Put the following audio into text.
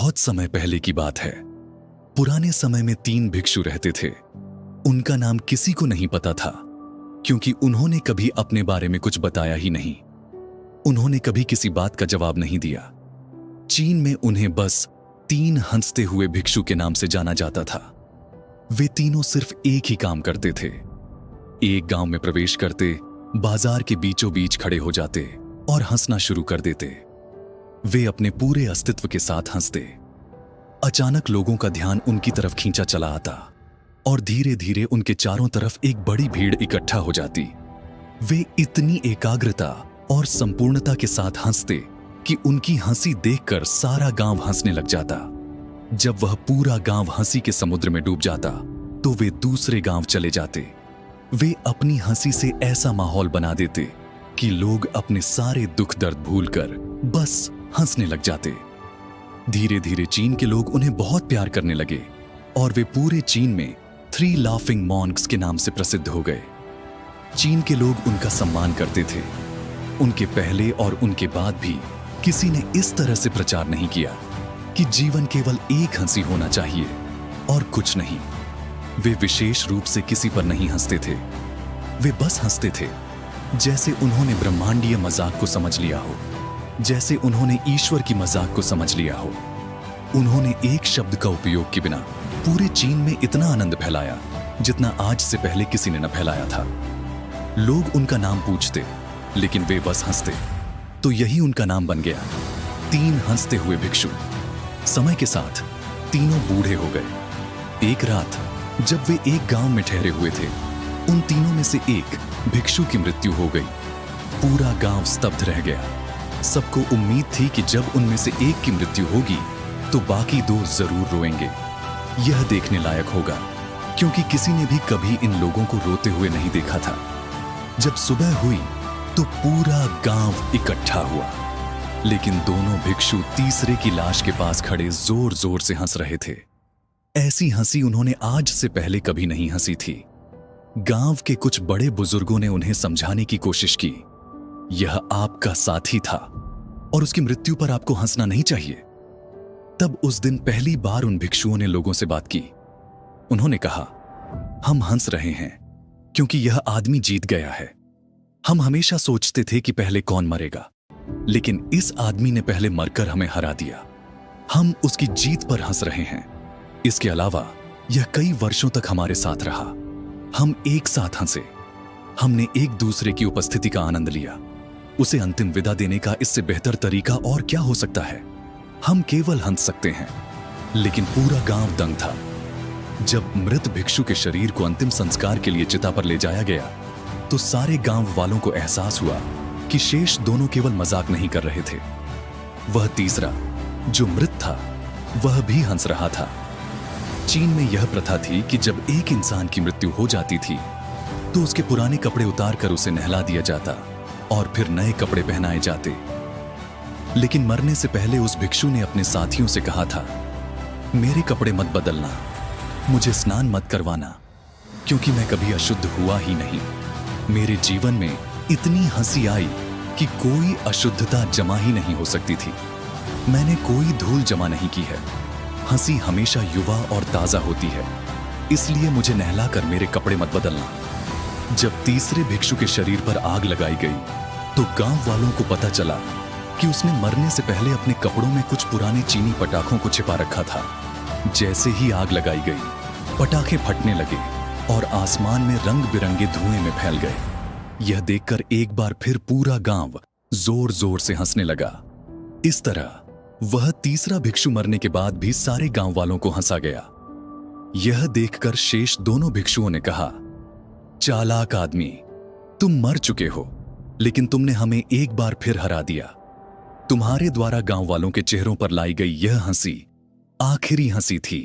बहुत समय पहले की बात है। पुराने समय में 3 भिक्षु रहते थे। उनका नाम किसी को नहीं पता था, क्योंकि उन्होंने कभी अपने बारे में कुछ बताया ही नहीं। उन्होंने कभी किसी बात का जवाब नहीं दिया। चीन में उन्हें बस 3 हंसते हुए भिक्षु के नाम से जाना जाता था। वे तीनों सिर्फ एक ही काम करते थे। एक गांव में प्रवेश करते, बाजार के बीचों बीच खड़े हो जाते और हंसना शुरू कर देते। वे अपने पूरे अस्तित्व के साथ हंसते। अचानक लोगों का ध्यान उनकी तरफ खींचा चला आता और धीरे धीरे उनके चारों तरफ एक बड़ी भीड़ इकट्ठा हो जाती। वे इतनी एकाग्रता और संपूर्णता के साथ हंसते कि उनकी हंसी देखकर सारा गांव हंसने लग जाता। जब वह पूरा गांव हंसी के समुद्र में डूब जाता तो वे दूसरे गांव चले जाते। वे अपनी हंसी से ऐसा माहौल बना देते कि लोग अपने सारे दुख दर्द भूलकर बस हंसने लग जाते। धीरे धीरे चीन के लोग उन्हें बहुत प्यार करने लगे और वे पूरे चीन में 3 लाफिंग मॉन्क्स के नाम से प्रसिद्ध हो गए। चीन के लोग उनका सम्मान करते थे। उनके पहले और उनके बाद भी किसी ने इस तरह से प्रचार नहीं किया कि जीवन केवल एक हंसी होना चाहिए और कुछ नहीं। वे विशेष रूप से किसी पर नहीं हंसते थे। वे बस हंसते थे जैसे उन्होंने ब्रह्मांडीय मजाक को समझ लिया हो, जैसे उन्होंने ईश्वर की मजाक को समझ लिया हो। उन्होंने एक शब्द का उपयोग के बिना पूरे चीन में इतना आनंद फैलाया जितना आज से पहले किसी ने न फैलाया था। लोग उनका नाम पूछते, लेकिन वे बस हंसते, तो यही उनका नाम बन गया, 3 हंसते हुए भिक्षु। समय के साथ तीनों बूढ़े हो गए। एक रात जब वे एक गांव में ठहरे हुए थे, उन तीनों में से एक भिक्षु की मृत्यु हो गई। पूरा गांव स्तब्ध रह गया। सबको उम्मीद थी कि जब उनमें से एक की मृत्यु होगी तो बाकी 2 जरूर रोएंगे। यह देखने लायक होगा, क्योंकि किसी ने भी कभी इन लोगों को रोते हुए नहीं देखा था। जब सुबह हुई तो पूरा गांव इकट्ठा हुआ, लेकिन दोनों भिक्षु तीसरे की लाश के पास खड़े जोर जोर से हंस रहे थे। ऐसी हंसी उन्होंने आज से पहले कभी नहीं हंसी थी। गांव के कुछ बड़े बुजुर्गों ने उन्हें समझाने की कोशिश की, यह आपका साथी था और उसकी मृत्यु पर आपको हंसना नहीं चाहिए। तब उस दिन पहली बार उन भिक्षुओं ने लोगों से बात की। उन्होंने कहा, हम हंस रहे हैं क्योंकि यह आदमी जीत गया है। हम हमेशा सोचते थे कि पहले कौन मरेगा, लेकिन इस आदमी ने पहले मरकर हमें हरा दिया। हम उसकी जीत पर हंस रहे हैं। इसके अलावा यह कई वर्षों तक हमारे साथ रहा। हम एक साथ हंसे। हमने एक दूसरे की उपस्थिति का आनंद लिया। उसे अंतिम विदा देने का इससे बेहतर तरीका और क्या हो सकता है। हम केवल हंस सकते हैं, लेकिन पूरा गांव दंग था। जब मृत भिक्षु के शरीर को अंतिम संस्कार के लिए चिता पर ले जाया गया तो सारे गांव वालों को एहसास हुआ कि शेष दोनों केवल मजाक नहीं कर रहे थे। वह तीसरा जो मृत था वह भी हंस रहा था। चीन में यह प्रथा थी कि जब एक इंसान की मृत्यु हो जाती थी तो उसके पुराने कपड़े उतारकर उसे नहला दिया जाता और फिर नए कपड़े पहनाए जाते। लेकिन मरने से पहले उस भिक्षु ने अपने साथियों से कहा था, मेरे कपड़े मत बदलना, मुझे स्नान मत करवाना, क्योंकि मैं कभी अशुद्ध हुआ ही नहीं। मेरे जीवन में इतनी हंसी आई कि कोई अशुद्धता जमा ही नहीं हो सकती थी। मैंने कोई धूल जमा नहीं की है। हंसी हमेशा युवा और ताजा होती है, इसलिए मुझे नहलाकर मेरे कपड़े मत बदलना। जब तीसरे भिक्षु के शरीर पर आग लगाई गई तो गांव वालों को पता चला कि उसने मरने से पहले अपने कपड़ों में कुछ पुराने चीनी पटाखों को छिपा रखा था। जैसे ही आग लगाई गई, पटाखे फटने लगे और आसमान में रंग बिरंगे धुएं में फैल गए। यह देखकर एक बार फिर पूरा गांव जोर जोर से हंसने लगा। इस तरह वह तीसरा भिक्षु मरने के बाद भी सारे गांव वालों को हंसा गया। यह देखकर शेष दोनों भिक्षुओं ने कहा, चालाक आदमी, तुम मर चुके हो, लेकिन तुमने हमें एक बार फिर हरा दिया। तुम्हारे द्वारा गांव वालों के चेहरों पर लाई गई यह हंसी आखिरी हंसी थी।